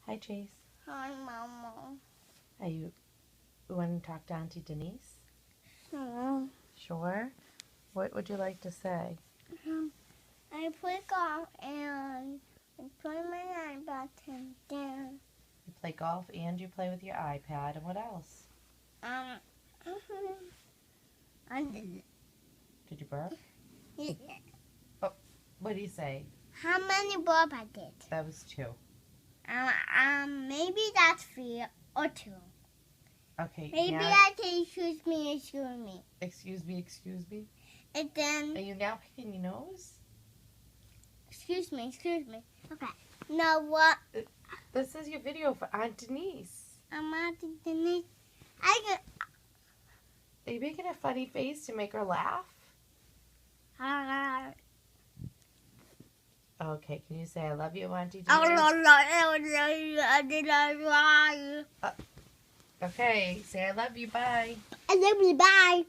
Hi, Chase. Hi, Mama. Are you want to talk to Auntie Denise? Sure. What would you like to say? I play golf and I play my iPad down. You play golf and you play with your iPad. And what else? I did. Did you burp? Yeah. Oh, what did you say? How many burp I did? That was 2. Maybe that's 3 or 2. Okay. Maybe now, I say excuse me. Excuse me. And then Are you now picking your nose? excuse me. Okay. Now what? This is your video for Aunt Denise. Auntie Denise. Are you making a funny face to make her laugh? Okay, can you say I love you, Auntie Denise? Okay, say I love you, bye. I love you, bye.